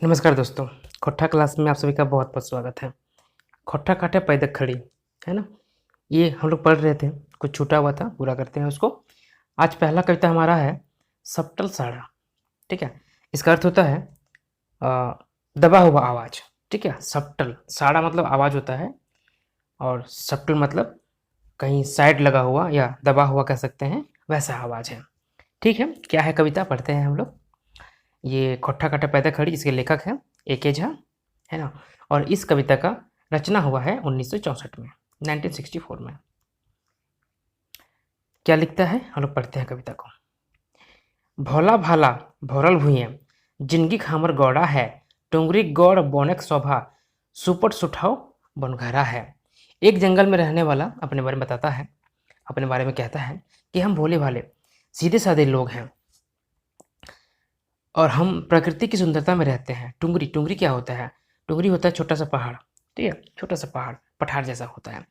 नमस्कार दोस्तों, खोट्ठा क्लास में आप सभी का बहुत बहुत स्वागत है। खोट्ठा काटे पैदक खड़ी, है ना। ये हम लोग पढ़ रहे थे, कुछ छूटा हुआ था, पूरा करते हैं उसको। आज पहला कविता हमारा है सप्टल साड़ा। ठीक है, इसका अर्थ होता है दबा हुआ आवाज़। ठीक है, सप्टल साड़ा मतलब आवाज़ होता है, और सप्टल मतलब कहीं साइड लगा हुआ या दबा हुआ कह सकते हैं, वैसा आवाज़ है। ठीक है, क्या है कविता, पढ़ते हैं हम लोग। ये खोट्ठा काटा पैदा खड़ी, इसके लेखक हैं ए.के. झा, है ना। और इस कविता का रचना हुआ है 1964 में, 1964 में। क्या लिखता है, हम लोग पढ़ते हैं कविता को। भोला भाला भोरल भुइए जिंदगी खामर गौड़ा है, टुंगरी गौड़ बोनक शोभा सुपट सुठाओ बनघरा है। एक जंगल में रहने वाला अपने बारे में बताता है, अपने बारे में कहता है कि हम भोले भाले सीधे साधे लोग हैं और हम प्रकृति की सुंदरता में रहते हैं। टुंगरी, टुंगरी क्या होता है? टुंगरी होता है छोटा सा पहाड़। ठीक है, छोटा सा पहाड़ पठार जैसा होता है,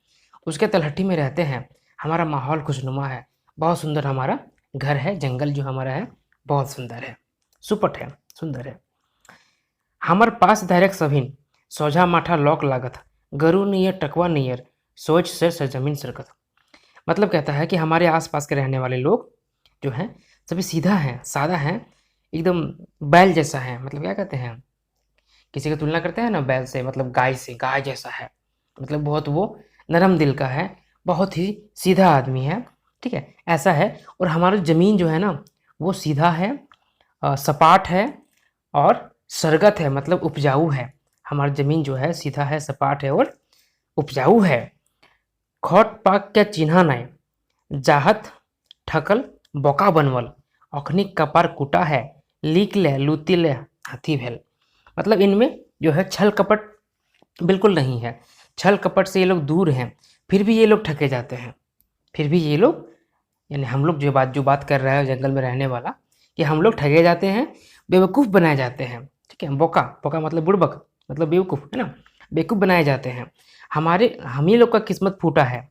उसके तलहटी में रहते हैं। हमारा माहौल खुशनुमा है, बहुत सुंदर हमारा घर है। जंगल जो हमारा है बहुत सुंदर है, सुपट है, सुंदर है। हमार पास डायरेक्ट सभिन सोझा माठा लौक लागत, गरु नियर टकवा नियर सोच से जमीन सरकत। मतलब कहता है कि हमारे आसपास के रहने वाले लोग जो हैं सभी सीधा हैं, सादा हैं, एकदम बैल जैसा है। मतलब क्या कहते हैं, किसी की तुलना करते हैं ना बैल से, मतलब गाय से, गाय जैसा है। मतलब बहुत वो नरम दिल का है, बहुत ही सीधा आदमी है। ठीक है, ऐसा है। और हमारा ज़मीन जो है ना वो सीधा है, सपाट है और सरगत है, मतलब उपजाऊ है। हमारा ज़मीन जो है सीधा है, सपाट है और उपजाऊ है। खोट पाक क्या चिन्हा नाय जाहत ठकल बोका बनवल अखनी कपार कुटा है लीक ले लूती ले हाथी भेल। मतलब इनमें जो है छल कपट बिल्कुल नहीं है, छल कपट से ये लोग दूर हैं, फिर भी ये लोग ठगे जाते हैं। फिर भी ये लोग, यानी हम लोग जो बात कर रहा है जंगल में रहने वाला, कि हम लोग ठगे जाते हैं, बेवकूफ़ बनाए जाते हैं। ठीक है, बोका, बोका मतलब बुड़बक, मतलब बेवकूफ़, है ना। बेवकूफ़ बनाए जाते हैं। हम ही लोग का किस्मत फूटा है,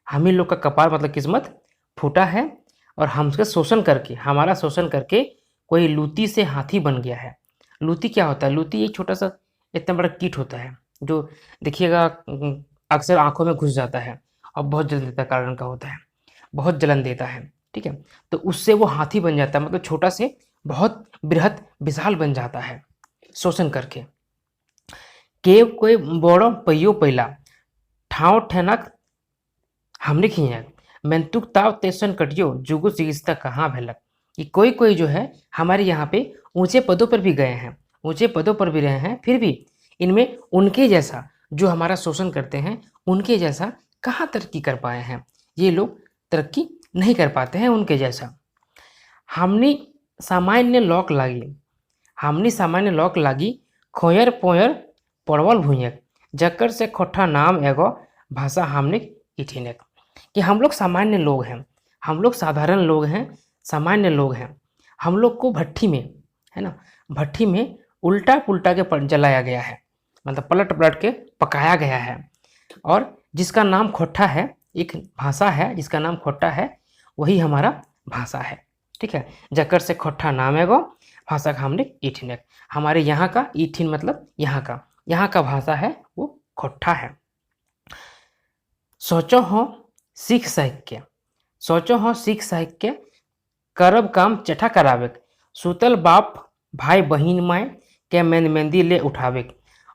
हम ही लोग का कपार मतलब किस्मत फूटा है, और हमसे शोषण करके, हमारा शोषण करके कोई लूती से हाथी बन गया है। लूती क्या होता है? लूती एक छोटा सा इतना बड़ा कीट होता है जो देखिएगा अक्सर आंखों में घुस जाता है और बहुत जलन देता कारण का होता है, बहुत जलन देता है। ठीक है, तो उससे वो हाथी बन जाता है, मतलब छोटा से बहुत बृहत विशाल बन जाता है शोषण करके। केव कोई बड़ो पैयो पैला ठाव ठेनक हमने खिया मेंतुक ताव तेसन कटियो जुगु चिकित्सा कहाँ भेलक। कि कोई कोई जो है हमारे यहाँ पे ऊंचे पदों पर भी गए हैं, ऊंचे पदों पर भी रहे हैं, फिर भी इनमें उनके जैसा जो हमारा शोषण करते हैं उनके जैसा कहाँ तरक्की कर पाए हैं। ये लोग तरक्की नहीं कर पाते हैं उनके जैसा। हमने सामान्य लॉक लागी, हमने सामान्य लॉक लागी खोयर पोयर पड़वल भूयक जक्कर से खोट्ठा नाम एगो भाषा हमने इठिनक। कि हम लोग सामान्य लोग हैं, हम लोग साधारण लोग हैं, सामान्य लोग हैं। हम लोग को भट्ठी में, है ना, भट्ठी में उल्टा पुल्टा के जलाया गया है, मतलब पलट पलट के पकाया गया है। और जिसका नाम खोट्ठा है, एक भाषा है जिसका नाम खोट्ठा है, वही हमारा भाषा है। ठीक है, जकर से खोट्ठा नाम एगो भाषा का हमने ईठिनक। हमारे यहाँ का ईठिन मतलब यहाँ का भाषा है वो खोट्ठा है। सोचो हो सीख साहिक के, सोचो हो सीख साहिक के करब काम चठा करावे, सुतल बाप भाई बहिन माए के मेहंदी ले उठावे,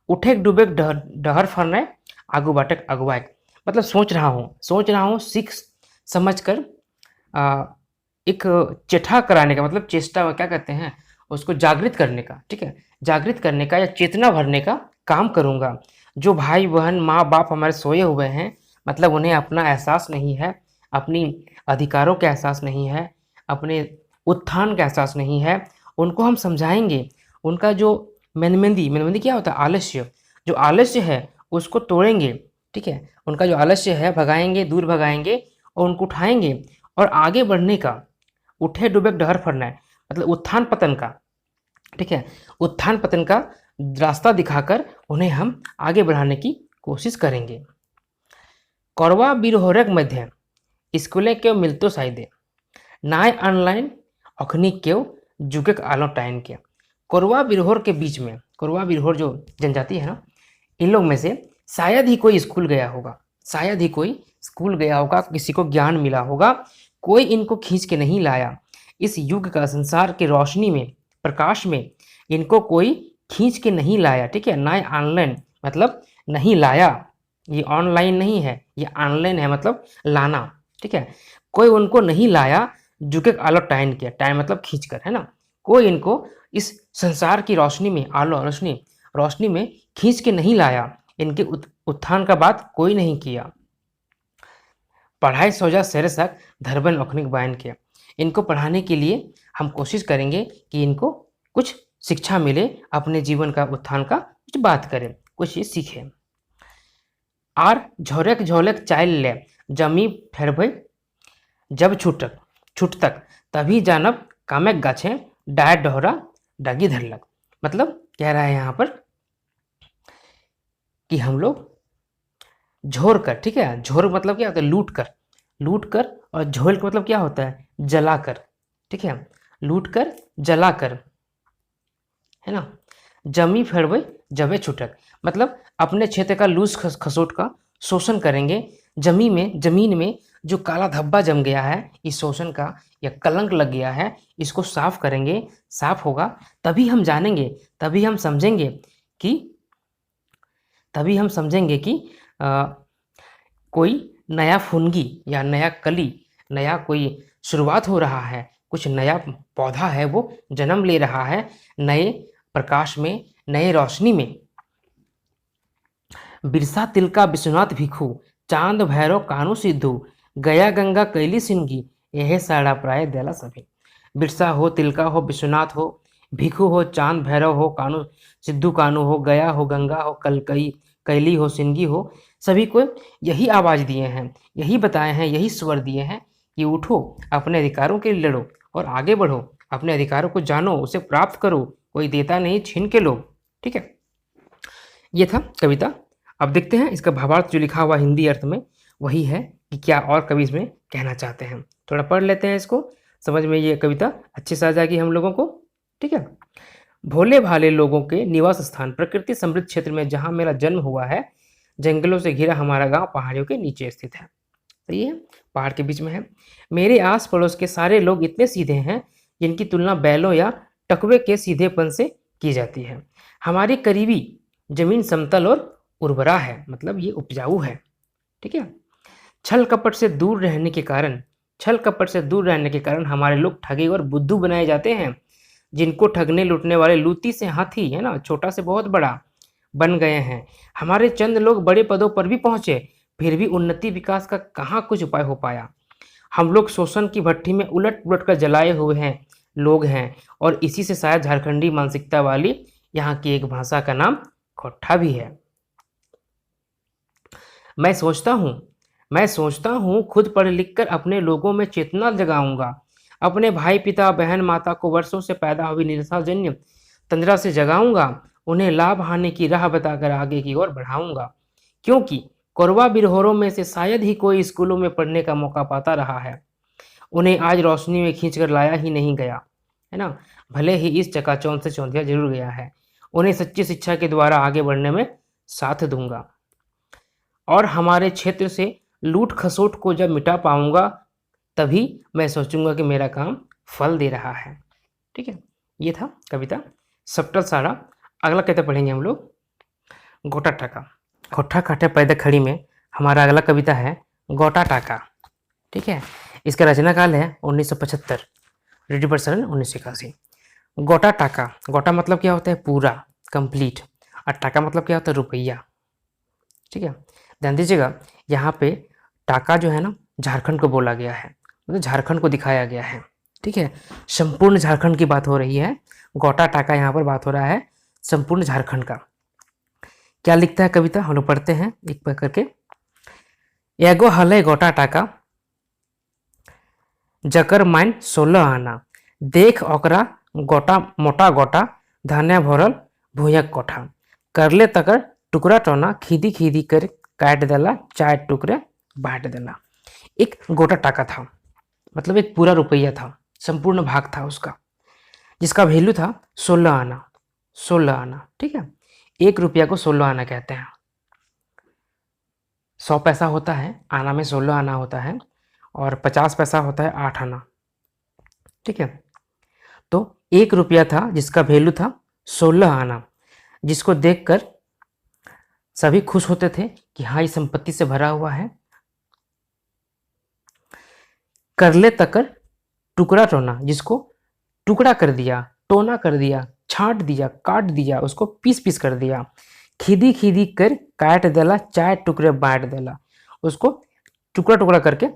उठे डूबे डहर फरने आगू बाटक अगुवाए। मतलब सोच रहा हूँ सीख समझ कर एक चेठा कराने का, मतलब चेष्टा क्या कहते हैं उसको, जागृत करने का। ठीक है, जागृत करने का या चेतना भरने का काम करूँगा। जो भाई बहन माँ बाप हमारे सोए हुए हैं, मतलब उन्हें अपना एहसास नहीं है, अपनी अधिकारों का एहसास नहीं है, अपने उत्थान का एहसास नहीं है, उनको हम समझाएंगे। उनका जो मेनमेंदी क्या होता है? आलस्य। जो आलस्य है उसको तोड़ेंगे। ठीक है, उनका जो आलस्य है भगाएंगे, दूर भगाएंगे और उनको उठाएंगे और आगे बढ़ने का, उठे डूबे डहर फरना है मतलब उत्थान पतन का। ठीक है, उत्थान पतन का रास्ता दिखाकर उन्हें हम आगे बढ़ाने की कोशिश करेंगे। करवा बिरहोरक मध्य स्कूले के मिलतो साइदे नाय ऑनलाइन अखनी क्यों जुगक आलो टाइम के। कोरवा बिरहोर के बीच में, कोरवा बिरहोर जो जनजाति है ना, इन लोग में से शायद ही कोई स्कूल गया होगा, शायद ही कोई स्कूल गया होगा, किसी को ज्ञान मिला होगा, कोई इनको खींच के नहीं लाया। इस युग का संसार की रोशनी में, प्रकाश में इनको कोई खींच के नहीं लाया। ठीक है, ना ऑनलाइन मतलब नहीं लाया, ये ऑनलाइन नहीं है, ये ऑनलाइन है मतलब लाना। ठीक है, कोई उनको नहीं लाया जुके आलो टाइम के, टाइम मतलब खींच कर, है ना। कोई इनको इस संसार की रोशनी में, आलो रोशनी में खींच के नहीं लाया। इनके उत्थान का बात कोई नहीं किया। पढ़ाई सोजा सेरसक धरबन ओखनिक बयान किया। इनको पढ़ाने के लिए हम कोशिश करेंगे कि इनको कुछ शिक्षा मिले, अपने जीवन का उत्थान का कुछ बात करें, कुछ ये सीखें। आर झोरक झोलक चाइल ले जमी फेर भई जब छुटतक तभी जानब कामेक गाछे डाय डोहरा डागी धरलक। मतलब कह रहा है यहाँ पर कि हम लोग झोर कर, ठीक है, झोर मतलब क्या होता है, लूट कर, और झोल का मतलब क्या होता है, जला कर। ठीक है, लूट कर जला कर, है ना। जमी फेरवे जबे छुटक मतलब अपने क्षेत्र का लूज खसोट का शोषण करेंगे। जमीन में जो काला धब्बा जम गया है, इस शोषण का या कलंक लग गया है, इसको साफ करेंगे। साफ होगा तभी हम जानेंगे, तभी हम समझेंगे कि कोई नया फुनगी या नया कली, नया कोई शुरुआत हो रहा है, कुछ नया पौधा है वो जन्म ले रहा है, नए प्रकाश में, नए रोशनी में। बिरसा तिलका विश्वनाथ भिखु चांद भैरव कानू सिद्धू गया गंगा कैली सिंगी यह साड़ा प्राय देला सभी। बिरसा हो, तिलका हो, विश्वनाथ हो, भिखु हो, चांद भैरव हो, कानू सिद्धू कानू हो, गया हो, गंगा हो, कैली हो, सिंगी हो, सभी को यही आवाज़ दिए हैं, यही बताए हैं, यही स्वर दिए हैं कि उठो, अपने अधिकारों के लिए लड़ो और आगे बढ़ो, अपने अधिकारों को जानो, उसे प्राप्त करो, कोई देता नहीं, छीन के लो। ठीक है, ये था कविता। अब देखते हैं इसका भावार्थ जो लिखा हुआ हिंदी अर्थ में वही है कि क्या और कवि इसमें कहना चाहते हैं। थोड़ा पढ़ लेते हैं इसको, समझ में ये कविता अच्छे से आ जाएगी हम लोगों को। ठीक है, भोले भाले लोगों के निवास स्थान प्रकृति समृद्ध क्षेत्र में जहाँ मेरा जन्म हुआ है, जंगलों से घिरा हमारा गांव पहाड़ियों के नीचे स्थित है। सही है, पहाड़ के बीच में है। मेरे आस पड़ोस के सारे लोग इतने सीधे हैं जिनकी तुलना बैलों या टकवे के सीधेपन से की जाती है। हमारी करीबी जमीन समतल और उर्वरा है, मतलब ये उपजाऊ है। ठीक है, छल कपट से दूर रहने के कारण हमारे लोग ठगे और बुद्धू बनाए जाते हैं। जिनको ठगने लूटने वाले लूटी से हाथी, है ना, छोटा से बहुत बड़ा बन गए हैं। हमारे चंद लोग बड़े पदों पर भी पहुंचे, फिर भी उन्नति विकास का कहाँ कुछ उपाय हो पाया। हम लोग शोषण की भट्टी में उलट पुलट कर जलाए हुए हैं लोग हैं, और इसी से शायद झारखंडी मानसिकता वाली यहाँ की एक भाषा का नाम खोट्ठा भी है। मैं सोचता हूँ खुद पढ़ लिख कर अपने लोगों में चेतना जगाऊंगा, अपने भाई पिता बहन माता को वर्षों से पैदा हुई निराशाजन्य तंद्रा से जगाऊंगा, उन्हें लाभ हानि की राह बताकर आगे की ओर बढ़ाऊंगा। क्योंकि कोरवा बिरहोरों में से शायद ही कोई स्कूलों में पढ़ने का मौका पाता रहा है, उन्हें आज रोशनी में खींचकर लाया ही नहीं गया, है ना। भले ही इस चकाचौंध से चौंधिया जरूर गया है, उन्हें सच्ची शिक्षा के द्वारा आगे बढ़ने में साथ दूंगा, और हमारे क्षेत्र से लूट खसोट को जब मिटा पाऊंगा तभी मैं सोचूंगा कि मेरा काम फल दे रहा है। ठीक है, ये था कविता सप्तल साड़ा। अगला कविता पढ़ेंगे हम लोग, गोटा टाका। गोठा काटे पैदा खड़ी में हमारा अगला कविता है गोटा टाका। ठीक है, इसका रचना काल है 1975, रीडिंग पर्सन 1981। गोटा टाका, गोटा मतलब क्या होता है, पूरा, कंप्लीट, और टाका मतलब क्या होता है, रुपया। ठीक है, ध्यान दीजिएगा, यहाँ पे टाका जो है ना झारखंड को बोला गया है, मतलब झारखंड को दिखाया गया है। ठीक है, संपूर्ण झारखंड की बात हो रही है, गोटा टाका यहाँ पर बात हो रहा है संपूर्ण झारखंड का। क्या लिखता है कविता, हम लोग पढ़ते हैं एक पर करके। एगो हले गोटा टाका जकर माइन 16 आना, देख ओकरा गोटा मोटा गोटा धान्या भरल भूयक कोठा, करले तकर टुकड़ा टोना खीदी खीदी कर काट देला, 4 टुकड़े बांट देला। एक गोटा टाका था, मतलब एक पूरा रुपया था, संपूर्ण भाग था उसका, जिसका वैल्यू था 16 आना। 16 आना। ठीक है, 1 रुपया को 16 आना कहते हैं। 100 पैसा होता है, आना में 16 आना होता है, और 50 पैसा होता है 8 आना। ठीक है, तो 1 रुपया था जिसका वैल्यू था 16 आना, जिसको देखकर सभी खुश होते थे कि हाँ ये संपत्ति से भरा हुआ है। करले तकर टुकड़ा टोना, जिसको टुकड़ा कर दिया, टोना कर दिया, छांट दिया, काट दिया, उसको पीस पीस कर दिया। खीदी खीदी कर काट देला, 4 टुकड़े बांट देला, उसको टुकड़ा टुकड़ा करके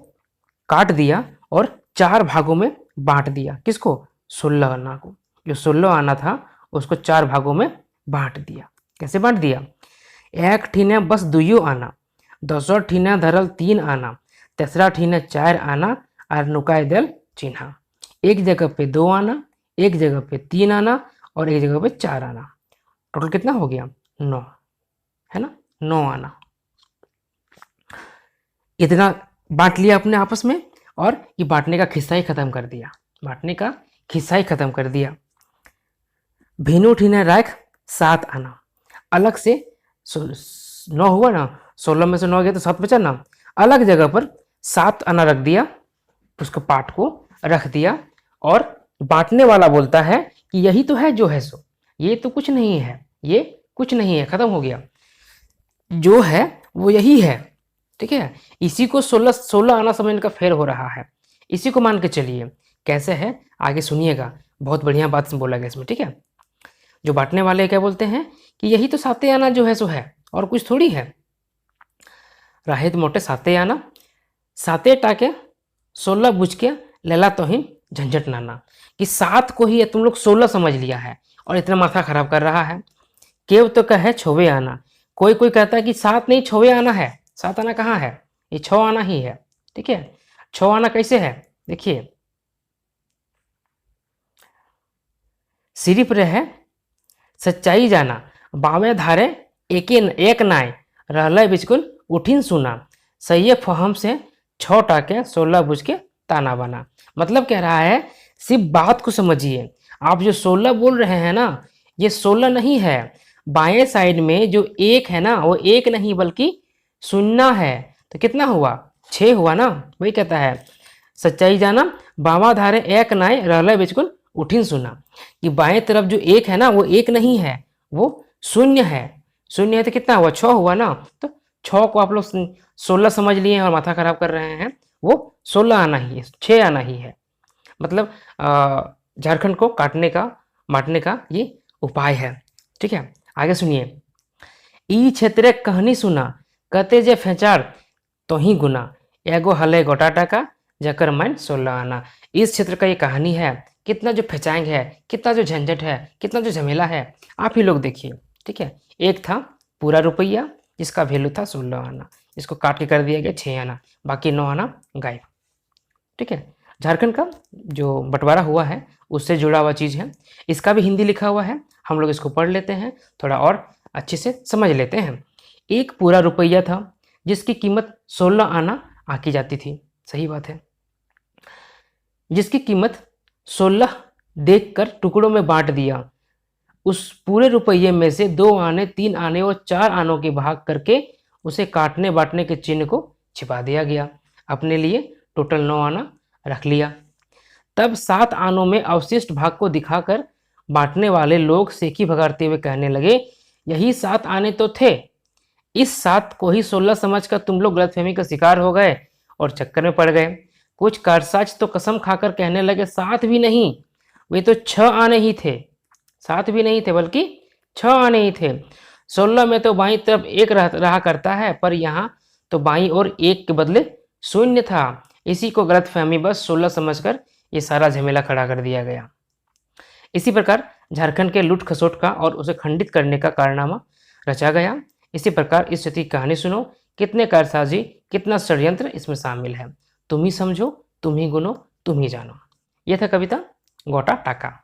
काट दिया और 4 भागों में बांट दिया। किसको? 16 आना को। जो 16 आना था उसको 4 भागों में बांट दिया। कैसे बांट दिया? 1 ठीने बस 2 आना, 10 ठीना धरल 3 आना, 3 ठीने 4 आना और नुकाय देल चिन्हा। एक जगह पे 2 आना, एक जगह पे 3 आना और एक जगह पे 4 आना। टोटल कितना हो गया? 9, है ना, 9 आना। इतना बांट लिया अपने आपस में और ये बांटने का खिस्सा ही खत्म कर दिया। बांटने का खिस्सा ही खत्म कर दिया। भेनू ठीने राख 7 आना, अलग से 9 हुआ ना, 16 में से 9 गया तो 7 बचा ना, अलग जगह पर 7 आना रख दिया, उसको पाठ को रख दिया। और बांटने वाला बोलता है कि यही तो है जो है सो, ये तो कुछ नहीं है, ये कुछ नहीं है, खत्म हो गया, जो है वो यही है। ठीक है, इसी को 16 आना समझने का फेर हो रहा है, इसी को मान के चलिए। कैसे है आगे सुनिएगा, बहुत बढ़िया बात बोला गया इसमें। ठीक है, जो बांटने वाले क्या बोलते हैं कि यही तो 7 आना जो है सो है, और कुछ थोड़ी है। राहित मोटे 7 आना, 7 टाके 16 बुझ के लेला तो ही झंझट नाना, कि 7 को ही तुम लोग 16 समझ लिया है और इतना माथा खराब कर रहा है। केव तो कहे 6 आना, कोई कोई कहता है कि 7 नहीं 6 आना है। 7 आना कहाँ है? ये 6 आना ही है। ठीक है, 6 आना कैसे है देखिए, सिर्फ रहे सच्चाई जाना, बावे धारे एक नाय रहले बिल्कुल उठिन सुना, सही फहम से 6 टाके 16 बुझ के ताना बना। मतलब कह रहा है सिर्फ बात को समझिए, आप जो 16 बोल रहे हैं ना, ये 16 नहीं है। बाएं साइड में जो 1 है ना, वो 1 नहीं बल्कि 0 है। तो कितना हुआ? 6 हुआ ना। वही कहता है सच्चाई जाना, बावा धारे एक नाय रहले बिल्कुल उठिन सुना, कि बाएं तरफ जो 1 है ना, वो 1 नहीं है, वो 0 है। 0 है तो कितना हुआ? 6 हुआ ना। तो 6 को आप लोग 16 समझ लिए और माथा खराब कर रहे हैं, वो 16 आना ही है, 6 आना ही है। मतलब झारखंड को काटने का, बांटने का ये उपाय है। ठीक है, आगे सुनिए। ई क्षेत्र कहानी सुना, कहते जे फेंचार तो ही गुना, एगो हले गोटा टाका जकर मन 16 आना। इस क्षेत्र का ये कहानी है। कितना जो फेंचाएंग है, कितना जो झंझट है, कितना जो झमेला है, आप ही लोग देखिए। ठीक है, एक था पूरा रुपया जिसका वैल्यू था 16 आना, इसको काट के कर दिया गया 6 आना, बाकी 9 आना गायब। ठीक है, झारखंड का जो बंटवारा हुआ है उससे जुड़ा हुआ चीज़ है। इसका भी हिंदी लिखा हुआ है, हम लोग इसको पढ़ लेते हैं, थोड़ा और अच्छे से समझ लेते हैं। एक पूरा रुपया था जिसकी कीमत 16 आना आकी जाती थी। सही बात है, जिसकी कीमत 16 देखकर टुकड़ों में बांट दिया। उस पूरे रुपये में से 2 आने, 3 आने और 4 आनों के भाग करके उसे काटने बांटने के चिन्ह को छिपा दिया गया। अपने लिए टोटल 9 आना रख लिया। तब 7 आनों में अवशिष्ट भाग को दिखाकर बांटने वाले लोग सेखी भगाड़ते हुए कहने लगे, यही 7 आने तो थे, इस 7 को ही 16 समझकर तुम लोग गलतफहमी का शिकार हो गए और चक्कर में पड़ गए। कुछ कारसाज तो कसम खाकर कहने लगे 7 भी नहीं, वे तो 6 आने ही थे। 7 भी नहीं थे बल्कि 6 आने ही थे। 16 में तो बाईं तरफ 1 रहा करता है, पर यहाँ तो बाईं ओर 1 के बदले 0 था। इसी को गलतफहमी बस 16 समझकर ये सारा झमेला खड़ा कर दिया गया। इसी प्रकार झारखंड के लूट खसोट का और उसे खंडित करने का कारनामा रचा गया। इसी प्रकार इस सती की कहानी सुनो, कितने कारसाजी, कितना षड्यंत्र इसमें शामिल है। तुम ही समझो, तुम ही गुनो, तुम ही जानो। यह था कविता गोटा टाका।